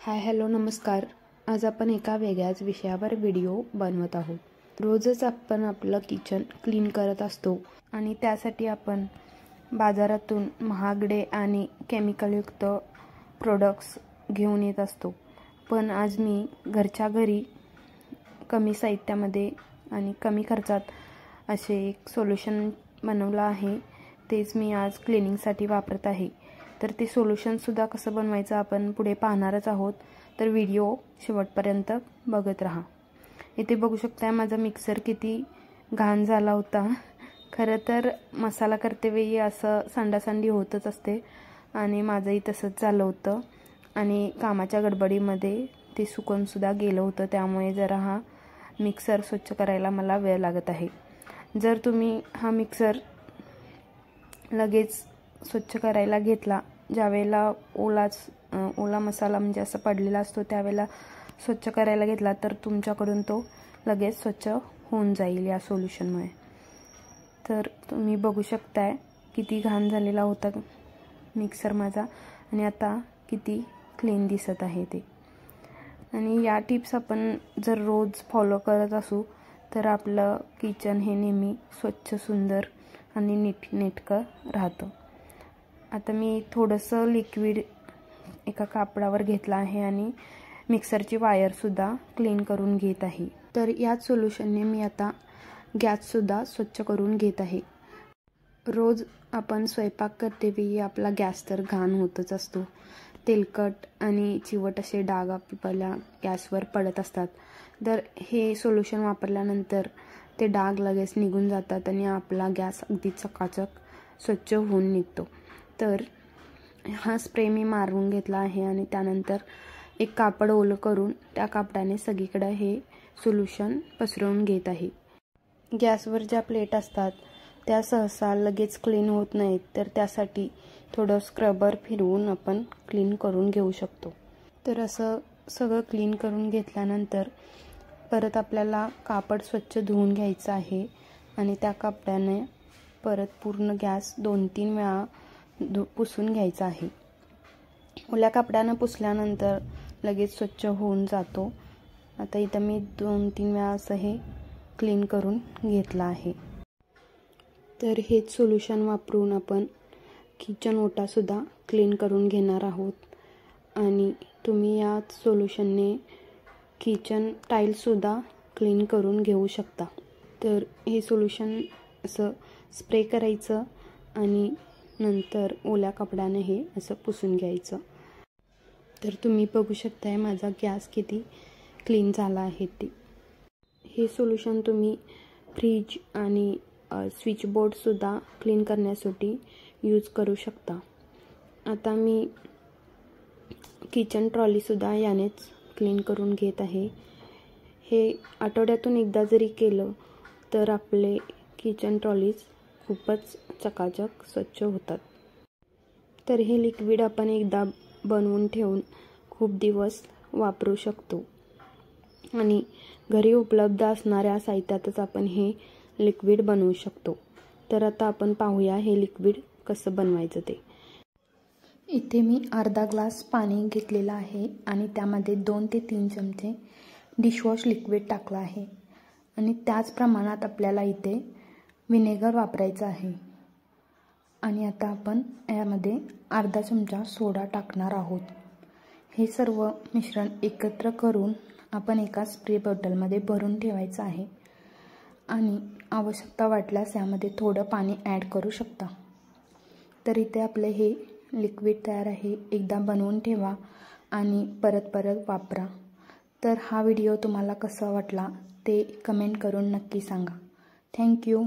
Hi hello नमस्कार। आज आपण एका वेगळ्याच विषयावर व्हिडिओ बनवत आहोत। रोजच आपण आपलं किचन क्लीन करत असतो आणि त्यासाठी आपण बाजारातून महागडे आणि केमिकलयुक्त प्रोडक्ट्स घेऊन येत असतो। पण आज मी घरच्या घरी कमी साहित्यामध्ये आणि कमी खर्चात असे एक सोल्यूशन बनवलं आहे। तेच मी आज क्लीनिंगसाठी वापरत आहे। तर ते सोल्यूशन सुद्धा कसं बनवायचं आपण पुढे पाहणारच आहोत। तर व्हिडिओ शेवटपर्यंत बघत राहा। इथे बघू शकता माझा मिक्सर किती घाण झाला होता। खरं तर मसाला करते वेळी असं सांडासांडी होतच असते आणि माझंही तसंच झालं होतं आणि कामाच्या गडबडीमध्ये ते सुकून सुद्धा गेलं होतं। त्यामुळे जरा हा मिक्सर स्वच्छ करायला मला वेळ लागत आहे। जर तुम्ही हा मिक्सर लगेच स्वच्छ करायला घेतला, ज्यावेळेला ओला मसाला म्हणजे असं पडलेला असतो त्यावेळेला स्वच्छ करायला घेतला तर तुमच्याकडून तो लगेच स्वच्छ होऊन जाईल या सोल्यूशनमुळे। तर तुम्ही बघू शकताय किती घाण झालेला होता मिक्सर माझा आणि आता किती क्लीन दिसत आहे ते। आणि या टिप्स आपण जर रोज फॉलो करत असू तर आपलं किचन हे नेहमी स्वच्छ सुंदर आणि नीटनेटकं राहतं। आता मी थोडंसं लिक्विड एका कापडावर घेतलं आहे आणि मिक्सरची वायर सुद्धा क्लीन करून घेत आहे। तर याच सोल्यूशनने मी आता गॅस सुद्धा स्वच्छ करून घेत आहे। रोज आपण स्वयंपाक करते वेळी आपला गॅस तर घाण होतच असतो। तेलकट आणि चिवट असे डाग आपल्या गॅसवर पडत असतात। तर हे सोल्यूशन वापरल्यानंतर ते डाग लगेच निघून जातात आणि आपला गॅस अगदी चकाचक स्वच्छ होऊन निघतो। तर हा स्प्रे मी मारून घेतला आहे आणि त्यानंतर एक कापड ओलं करून त्या कापडाने सगळीकडे हे सोल्यूशन पसरवून घेत आहे। गॅसवर ज्या प्लेट असतात त्या सहसा लगेच क्लीन होत नाहीत, तर त्यासाठी थोडं स्क्रबर फिरवून आपण क्लीन करून घेऊ शकतो। तर असं सगळं क्लीन करून घेतल्यानंतर परत आपल्याला कापड स्वच्छ धुवून घ्यायचं आहे आणि त्या कापडाने परत पूर्ण गॅस 2-3 वेळा पुसून घ्यायचा आहे। ओल्या कापडाने पुसल्यानंतर लगेच स्वच्छ होऊन जातो। आता इथं मी 2-3 वेळा असं हे क्लीन करून घेतलं आहे। तर हेच सोल्यूशन वापरून आपण किचन ओटा सुद्धा क्लीन करून घेणार आहोत आणि तुम्ही या सोल्यूशनने किचन टाइल्स सुद्धा क्लीन करून घेऊ शकता। तर हे सोल्यूशन असं स्प्रे करायचं आणि नंतर ओल्या कपड्याने हे असं पुसून घ्यायचं। तर तुम्ही बघू शकताय माझा गॅस किती क्लीन झाला आहे ते। हे सोल्यूशन तुम्ही फ्रीज आणि स्विच बोर्ड सुद्धा क्लीन करण्यासाठी यूज करू शकता। आता मी किचन ट्रॉली सुद्धा यानेच क्लीन करून घेत आहे। हे आठवड्यातून एकदा जरी केलं तर आपले किचन ट्रॉलीज खूपच चकाचक स्वच्छ होतात। तर हे लिक्विड आपण एकदा बनवून ठेवून खूप दिवस वापरू शकतो आणि घरी उपलब्ध असणाऱ्या साहित्यातच आपण हे लिक्विड बनवू शकतो। तर आता आपण पाहूया हे लिक्विड कसं बनवायचं ते। इथे मी अर्धा ग्लास पाणी घेतलेलं आहे आणि त्यामध्ये 2 ते 3 चमचे डिशवॉश लिक्विड टाकलं आहे आणि त्याच प्रमाणात आपल्याला इथे व्हिनेगर वापरायचं आहे। आणि आता आपण यामध्ये अर्धा चमचा सोडा टाकणार आहोत। हे सर्व मिश्रण एकत्र करून आपण एका स्प्रे बॉटलमध्ये भरून ठेवायचं आहे आणि आवश्यकता वाटल्यास यामध्ये थोडं पाणी ॲड करू शकता। तर इथे आपले हे लिक्विड तयार आहे। एकदा बनवून ठेवा आणि परत परत वापरा। तर हा व्हिडिओ तुम्हाला कसा वाटला ते कमेंट करून नक्की सांगा। थँक्यू।